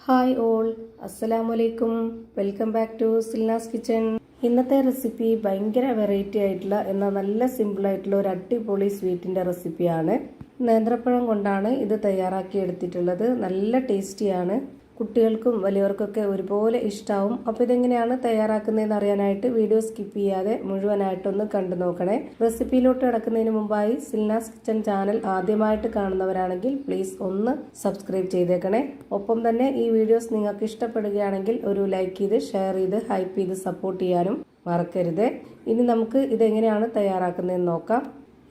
Hi all, അസ്സലാമലൈക്കും. Welcome back to Silna's kitchen. ഇന്നത്തെ recipe ഭയങ്കര വെറൈറ്റി ആയിട്ടുള്ള എന്നാൽ നല്ല സിമ്പിൾ ആയിട്ടുള്ള ഒരു അടിപൊളി സ്വീറ്റിന്റെ റെസിപ്പിയാണ്. നേന്ത്രപ്പഴം കൊണ്ടാണ് ഇത് തയ്യാറാക്കി എടുത്തിട്ടുള്ളത്. നല്ല ടേസ്റ്റിയാണ്. കുട്ടികൾക്കും വലിയവർക്കൊക്കെ ഒരുപോലെ ഇഷ്ടാവും. അപ്പോൾ ഇതെങ്ങനെയാണ് തയ്യാറാക്കുന്നതെന്ന് അറിയാനായിട്ട് വീഡിയോ സ്കിപ്പ് ചെയ്യാതെ മുഴുവനായിട്ടൊന്ന് കണ്ടു നോക്കണേ. റെസിപ്പിയിലോട്ട് കിടക്കുന്നതിന് മുമ്പായി സിൽനാസ് കിച്ചൺ ചാനൽ ആദ്യമായിട്ട് കാണുന്നവരാണെങ്കിൽ പ്ലീസ് ഒന്ന് സബ്സ്ക്രൈബ് ചെയ്തേക്കണേ. ഒപ്പം തന്നെ ഈ വീഡിയോസ് നിങ്ങൾക്ക് ഇഷ്ടപ്പെടുകയാണെങ്കിൽ ഒരു ലൈക്ക് ചെയ്ത് ഷെയർ ചെയ്ത് ഹൈപ്പ് ചെയ്ത് സപ്പോർട്ട് ചെയ്യാനും മറക്കരുത്. ഇനി നമുക്ക് ഇതെങ്ങനെയാണ് തയ്യാറാക്കുന്നതെന്ന് നോക്കാം.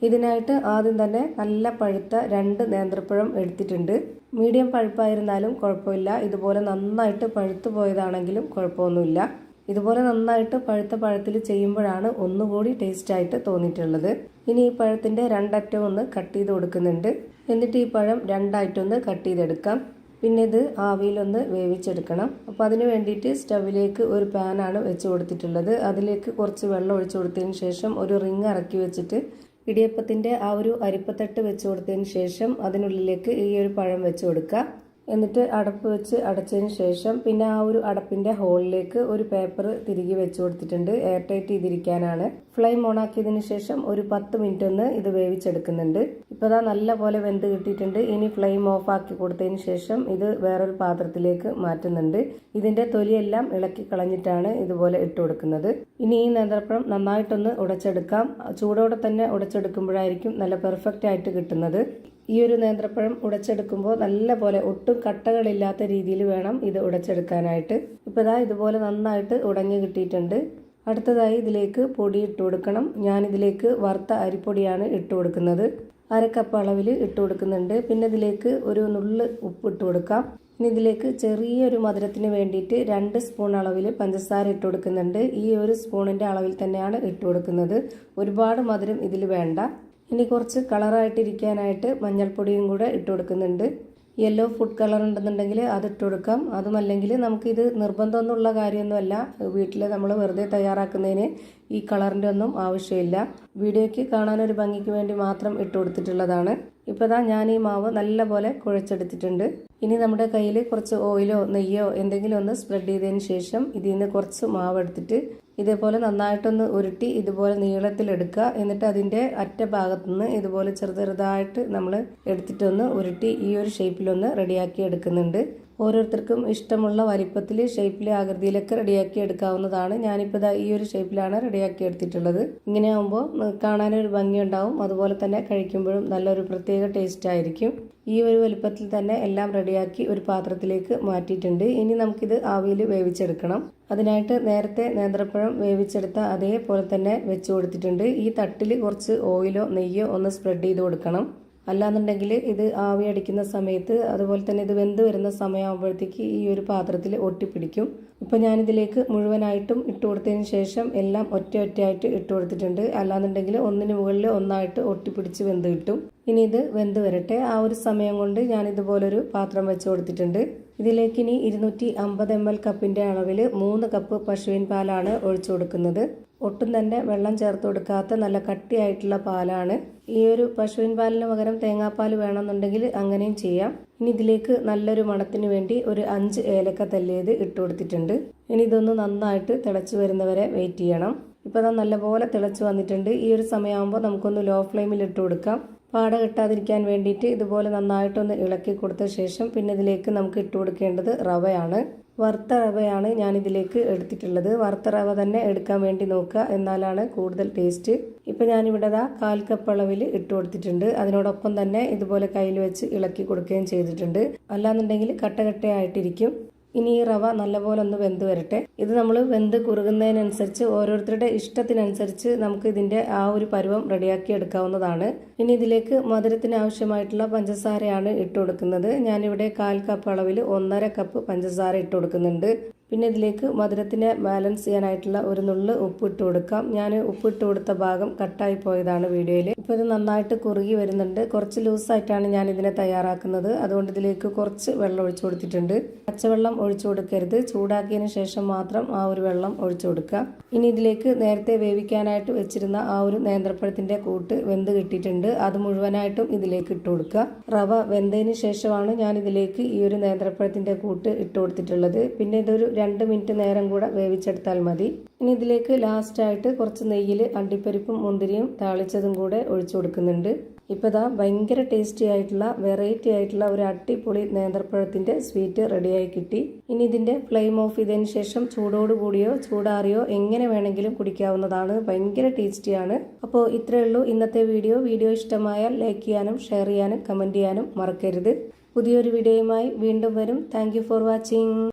ഇതിനായിട്ട് ആദ്യം തന്നെ നല്ല പഴുത്ത 2 നേന്ത്രപ്പഴം എടുത്തിട്ടുണ്ട്. മീഡിയം പഴുപ്പായിരുന്നാലും കുഴപ്പമില്ല. ഇതുപോലെ നന്നായിട്ട് പഴുത്തു പോയതാണെങ്കിലും കുഴപ്പമൊന്നുമില്ല. ഇതുപോലെ നന്നായിട്ട് പഴുത്ത പഴത്തിൽ ചെയ്യുമ്പോഴാണ് ഒന്നുകൂടി ടേസ്റ്റ് ആയിട്ട് തോന്നിയിട്ടുള്ളത്. ഇനി ഈ പഴത്തിന്റെ 2 അറ്റം ഒന്ന് കട്ട് ചെയ്ത് കൊടുക്കുന്നുണ്ട്. എന്നിട്ട് ഈ പഴം 2 ആയിട്ടൊന്ന് കട്ട് ചെയ്തെടുക്കാം. പിന്നെ ഇത് ആവിയിലൊന്ന് വേവിച്ചെടുക്കണം. അപ്പോൾ അതിന് വേണ്ടിയിട്ട് സ്റ്റവിലേക്ക് ഒരു പാനാണ് വെച്ച് കൊടുത്തിട്ടുള്ളത്. അതിലേക്ക് കുറച്ച് വെള്ളം ഒഴിച്ചു കൊടുത്തതിന് ശേഷം ഒരു റിങ് ഇറക്കി വെച്ചിട്ട് ഇടിയപ്പത്തിന്റെ ആ ഒരു അരിപ്പത്തട്ട് വെച്ച് കൊടുത്തതിന് ശേഷം അതിനുള്ളിലേക്ക് ഈ ഒരു പഴം വെച്ച് കൊടുക്കുക. എന്നിട്ട് അടപ്പ് വെച്ച് അടച്ചതിന് ശേഷം പിന്നെ ആ ഒരു അടപ്പിന്റെ ഹോളിലേക്ക് ഒരു പേപ്പർ തിരികെ വെച്ച് കൊടുത്തിട്ടുണ്ട്. എയർ ടൈറ്റ് ചെയ്തിരിക്കാനാണ്. ഫ്ലെയിം ഓൺ ആക്കിയതിന് ശേഷം ഒരു 10 മിനിറ്റ് ഒന്ന് ഇത് വേവിച്ചെടുക്കുന്നുണ്ട്. ഇപ്പോൾ ഇതാ നല്ല പോലെ വെന്ത് കിട്ടിയിട്ടുണ്ട്. ഇനി ഫ്ലെയിം ഓഫ് ആക്കി കൊടുത്തതിന് ശേഷം ഇത് വേറൊരു പാത്രത്തിലേക്ക് മാറ്റുന്നുണ്ട്. ഇതിന്റെ തൊലിയെല്ലാം ഇളക്കി കളഞ്ഞിട്ടാണ് ഇതുപോലെ ഇട്ട് കൊടുക്കുന്നത്. ഇനി ഈ നേന്ത്രപ്പഴം നന്നായിട്ടൊന്ന് ഉടച്ചെടുക്കാം. ചൂടോടെ തന്നെ ഉടച്ചെടുക്കുമ്പോഴായിരിക്കും നല്ല പെർഫെക്റ്റ് ആയിട്ട് കിട്ടുന്നത്. ഈ ഒരു നേന്ത്രപ്പഴം ഉടച്ചെടുക്കുമ്പോൾ നല്ല പോലെ ഒട്ടും കട്ടകളില്ലാത്ത രീതിയിൽ വേണം ഇത് ഉടച്ചെടുക്കാനായിട്ട്. ഇപ്പോൾ ഇതാ ഇതുപോലെ നന്നായിട്ട് ഉടഞ്ഞു കിട്ടിയിട്ടുണ്ട്. അടുത്തതായി ഇതിലേക്ക് പൊടി ഇട്ട് കൊടുക്കണം. ഞാനിതിലേക്ക് വറുത്ത അരിപ്പൊടിയാണ് ഇട്ട് കൊടുക്കുന്നത്. 1/2 കപ്പ് അളവിൽ ഇട്ട് കൊടുക്കുന്നുണ്ട്. പിന്നെ ഇതിലേക്ക് ഒരു നുള്ള് ഉപ്പ് ഇട്ട് കൊടുക്കാം. ഇനി ഇതിലേക്ക് ചെറിയൊരു മധുരത്തിന് വേണ്ടിയിട്ട് 2 സ്പൂൺ അളവിൽ പഞ്ചസാര ഇട്ട് കൊടുക്കുന്നുണ്ട്. ഈ ഒരു സ്പൂണിന്റെ അളവിൽ തന്നെയാണ് ഇട്ട് കൊടുക്കുന്നത്. ഒരുപാട് മധുരം ഇതിൽ വേണ്ട. ഇനി കുറച്ച് കളറായിട്ടിരിക്കാനായിട്ട് മഞ്ഞൾപ്പൊടിയും കൂടെ ഇട്ട് കൊടുക്കുന്നുണ്ട്. യെല്ലോ ഫുഡ് കളർ ഉണ്ടെന്നുണ്ടെങ്കിൽ അത് ഇട്ട് കൊടുക്കാം. അതുമല്ലെങ്കിൽ നമുക്കിത് നിർബന്ധമൊന്നുമുള്ള കാര്യമൊന്നുമല്ല. വീട്ടിൽ നമ്മൾ വെറുതെ തയ്യാറാക്കുന്നതിന് ഈ കളറിൻ്റെ ഒന്നും ആവശ്യമില്ല. വീഡിയോയ്ക്ക് കാണാനൊരു ഭംഗിക്ക് വേണ്ടി മാത്രം ഇട്ട് കൊടുത്തിട്ടുള്ളതാണ്. ഇപ്പോൾ ദാ ഞാൻ ഈ മാവ് നല്ലപോലെ കുഴച്ചെടുത്തിട്ടുണ്ട്. ഇനി നമ്മുടെ കയ്യിൽ കുറച്ച് ഓയിലോ നെയ്യോ എന്തെങ്കിലും ഒന്ന് സ്പ്രെഡ് ചെയ്തതിന് ശേഷം ഇതിൽ നിന്ന് കുറച്ച് മാവ് എടുത്തിട്ട് ഇതേപോലെ നന്നായിട്ടൊന്ന് ഉരുട്ടി ഇതുപോലെ നീളത്തിലെടുക്കുക. എന്നിട്ട് അതിൻ്റെ അറ്റ ഭാഗത്തുനിന്ന് ഇതുപോലെ ചെറുതായിട്ട് നമ്മൾ എടുത്തിട്ടൊന്ന് ഉരുട്ടി ഈ ഒരു ഷേപ്പിലൊന്ന് റെഡിയാക്കി എടുക്കുന്നുണ്ട്. ഓരോരുത്തർക്കും ഇഷ്ടമുള്ള വലിപ്പത്തിൽ ഷേപ്പിൽ ആകൃതിയിലൊക്കെ റെഡിയാക്കി എടുക്കാവുന്നതാണ്. ഞാനിപ്പോൾ ഈ ഒരു ഷേപ്പിലാണ് റെഡിയാക്കി എടുത്തിട്ടുള്ളത്. ഇങ്ങനെ ആകുമ്പോൾ കാണാനൊരു ഭംഗിയുണ്ടാവും. അതുപോലെ തന്നെ കഴിക്കുമ്പോഴും നല്ലൊരു പ്രത്യേക ടേസ്റ്റ് ആയിരിക്കും. ഈ ഒരു വലിപ്പത്തിൽ തന്നെ എല്ലാം റെഡിയാക്കി ഒരു പാത്രത്തിലേക്ക് മാറ്റിയിട്ടുണ്ട്. ഇനി നമുക്കിത് ആവിയിൽ വേവിച്ചെടുക്കണം. അതിനായിട്ട് നേരത്തെ നേന്ത്രപ്പഴം വേവിച്ചെടുത്ത അതേപോലെ തന്നെ വെച്ച് കൊടുത്തിട്ടുണ്ട്. ഈ തട്ടിൽ കുറച്ച് ഓയിലോ നെയ്യോ ഒന്ന് സ്പ്രെഡ് ചെയ്ത് കൊടുക്കണം. അല്ലാന്നുണ്ടെങ്കിൽ ഇത് ആവി അടിക്കുന്ന സമയത്ത് അതുപോലെ തന്നെ ഇത് വെന്ത് വരുന്ന സമയമാകുമ്പോഴത്തേക്ക് ഈ ഒരു പാത്രത്തിൽ ഒട്ടിപ്പിടിക്കും. ഇപ്പോൾ ഞാനിതിലേക്ക് മുഴുവനായിട്ടും ഇട്ട് കൊടുത്തതിന് ശേഷം എല്ലാം ഒറ്റയായിട്ട് ഇട്ട് കൊടുത്തിട്ടുണ്ട്. അല്ലാന്നുണ്ടെങ്കിൽ ഒന്നിന് മുകളിൽ ഒന്നായിട്ട് ഒട്ടിപ്പിടിച്ച് വെന്ത് കിട്ടും. ഇനി ഇത് വെന്ത് വരട്ടെ. ആ ഒരു സമയം കൊണ്ട് ഞാൻ ഇതുപോലൊരു പാത്രം വെച്ച് കൊടുത്തിട്ടുണ്ട്. ഇതിലേക്ക് ഇനി 250 ml കപ്പിന്റെ അളവിൽ 3 കപ്പ് പശുവിൻ പാലാണ് ഒഴിച്ചു കൊടുക്കുന്നത്. ഒട്ടും തന്നെ വെള്ളം ചേർത്ത് കൊടുക്കാത്ത നല്ല കട്ടിയായിട്ടുള്ള പാലാണ്. ഈ ഒരു പശുവിൻ പാലിന് പകരം തേങ്ങാപ്പാൽ വേണമെന്നുണ്ടെങ്കിൽ അങ്ങനെയും ചെയ്യാം. ഇനി ഇതിലേക്ക് നല്ലൊരു മണത്തിന് വേണ്ടി ഒരു 5 ഏലക്ക തല്ലിയത് ഇട്ട് കൊടുത്തിട്ടുണ്ട്. ഇനി ഇതൊന്ന് നന്നായിട്ട് തിളച്ച് വരുന്നവരെ വെയിറ്റ് ചെയ്യണം. ഇപ്പോൾ അത് നല്ലപോലെ തിളച്ച് വന്നിട്ടുണ്ട്. ഈ ഒരു സമയമാകുമ്പോൾ നമുക്കൊന്ന് ലോ ഫ്ലെയിമിൽ ഇട്ട് കൊടുക്കാം. പാട കെട്ടാതിരിക്കാൻ വേണ്ടിയിട്ട് ഇതുപോലെ നന്നായിട്ടൊന്ന് ഇളക്കി കൊടുത്ത ശേഷം പിന്നെ ഇതിലേക്ക് നമുക്ക് ഇട്ട് കൊടുക്കേണ്ടത് റവയാണ്. വറുത്ത റവയാണ് ഞാനിതിലേക്ക് എടുത്തിട്ടുള്ളത്. വറുത്ത റവ തന്നെ എടുക്കാൻ വേണ്ടി നോക്കുക, എന്നാലാണ് കൂടുതൽ ടേസ്റ്റ്. ഇപ്പം ഞാനിവിടെ 1/4 കപ്പ് അളവിൽ ഇട്ട് കൊടുത്തിട്ടുണ്ട്. അതിനോടൊപ്പം തന്നെ ഇതുപോലെ കയ്യിൽ വെച്ച് ഇളക്കി കൊടുക്കുകയും ചെയ്തിട്ടുണ്ട്. അല്ലാന്നുണ്ടെങ്കിൽ കട്ടയായിട്ടിരിക്കും. ഇനി ഈ റവ നല്ലപോലെ ഒന്ന് വെന്ത് വരട്ടെ. ഇത് നമ്മൾ വെന്ത് കുറുകുന്നതിനനുസരിച്ച് ഓരോരുത്തരുടെ ഇഷ്ടത്തിനനുസരിച്ച് നമുക്ക് ഇതിന്റെ ആ ഒരു പരുവം റെഡിയാക്കി എടുക്കാവുന്നതാണ്. ഇനി ഇതിലേക്ക് മധുരത്തിന് ആവശ്യമായിട്ടുള്ള പഞ്ചസാരയാണ് ഇട്ട് കൊടുക്കുന്നത്. ഞാനിവിടെ 1/4 കപ്പ് അളവിൽ 1.5 കപ്പ് പഞ്ചസാര ഇട്ട് കൊടുക്കുന്നുണ്ട്. പിന്നെ ഇതിലേക്ക് മധുരത്തിനെ ബാലൻസ് ചെയ്യാനായിട്ടുള്ള ഒരു നുള്ള് ഉപ്പ് ഇട്ട് കൊടുക്കാം. ഞാൻ ഉപ്പ് ഇട്ട് കൊടുത്ത ഭാഗം കട്ടായി പോയതാണ് വീഡിയോയിൽ. ഇപ്പോൾ ഇത് നന്നായിട്ട് കുറുകി വരുന്നുണ്ട്. കുറച്ച് ലൂസായിട്ടാണ് ഞാൻ ഇതിനെ തയ്യാറാക്കുന്നത്. അതുകൊണ്ട് ഇതിലേക്ക് കുറച്ച് വെള്ളം ഒഴിച്ചു കൊടുത്തിട്ടുണ്ട്. പച്ചവെള്ളം ഒഴിച്ചു കൊടുക്കരുത്. ചൂടാക്കിയതിന് ശേഷം മാത്രം ആ ഒരു വെള്ളം ഒഴിച്ചു കൊടുക്കുക. ഇനി ഇതിലേക്ക് നേരത്തെ വേവിക്കാനായിട്ട് വെച്ചിരുന്ന ആ ഒരു നേന്ത്രപ്പഴത്തിന്റെ കൂട്ട് വെന്ത് കിട്ടിയിട്ടുണ്ട്. അത് മുഴുവനായിട്ടും ഇതിലേക്ക് ഇട്ട് കൊടുക്കുക. റവ വെന്തതിന് ശേഷമാണ് ഞാൻ ഇതിലേക്ക് ഈ ഒരു നേന്ത്രപ്പഴത്തിന്റെ കൂട്ട് ഇട്ട് കൊടുത്തിട്ടുള്ളത്. പിന്നെ ഇതൊരു 2 മിനിറ്റ് നേരം കൂടെ വേവിച്ചെടുത്താൽ മതി. ഇനി ഇതിലേക്ക് ലാസ്റ്റായിട്ട് കുറച്ച് നെയ്യിൽ അണ്ടിപ്പരിപ്പും മുന്തിരിയും താളിച്ചതും കൂടെ ഒഴിച്ചു കൊടുക്കുന്നുണ്ട്. ഇപ്പോൾ ഇതാ ഭയങ്കര ടേസ്റ്റി ആയിട്ടുള്ള വെറൈറ്റി ആയിട്ടുള്ള ഒരു അടിപൊളി നേന്ത്രപ്പഴത്തിന്റെ സ്വീറ്റ് റെഡിയായി കിട്ടി. ഇനി ഇതിന്റെ ഫ്ലെയിം ഓഫ് ചെയ്തതിന് ശേഷം ചൂടോട് കൂടിയോ ചൂടാറിയോ എങ്ങനെ വേണമെങ്കിലും കുടിക്കാവുന്നതാണ്. ഭയങ്കര ടേസ്റ്റിയാണ്. അപ്പോൾ ഇത്രയേ ഉള്ളൂ ഇന്നത്തെ വീഡിയോ ഇഷ്ടമായാൽ ലൈക്ക് ചെയ്യാനും ഷെയർ ചെയ്യാനും കമന്റ് ചെയ്യാനും മറക്കരുത്. പുതിയൊരു വീഡിയോയുമായി വീണ്ടും വരും. Thank you for watching.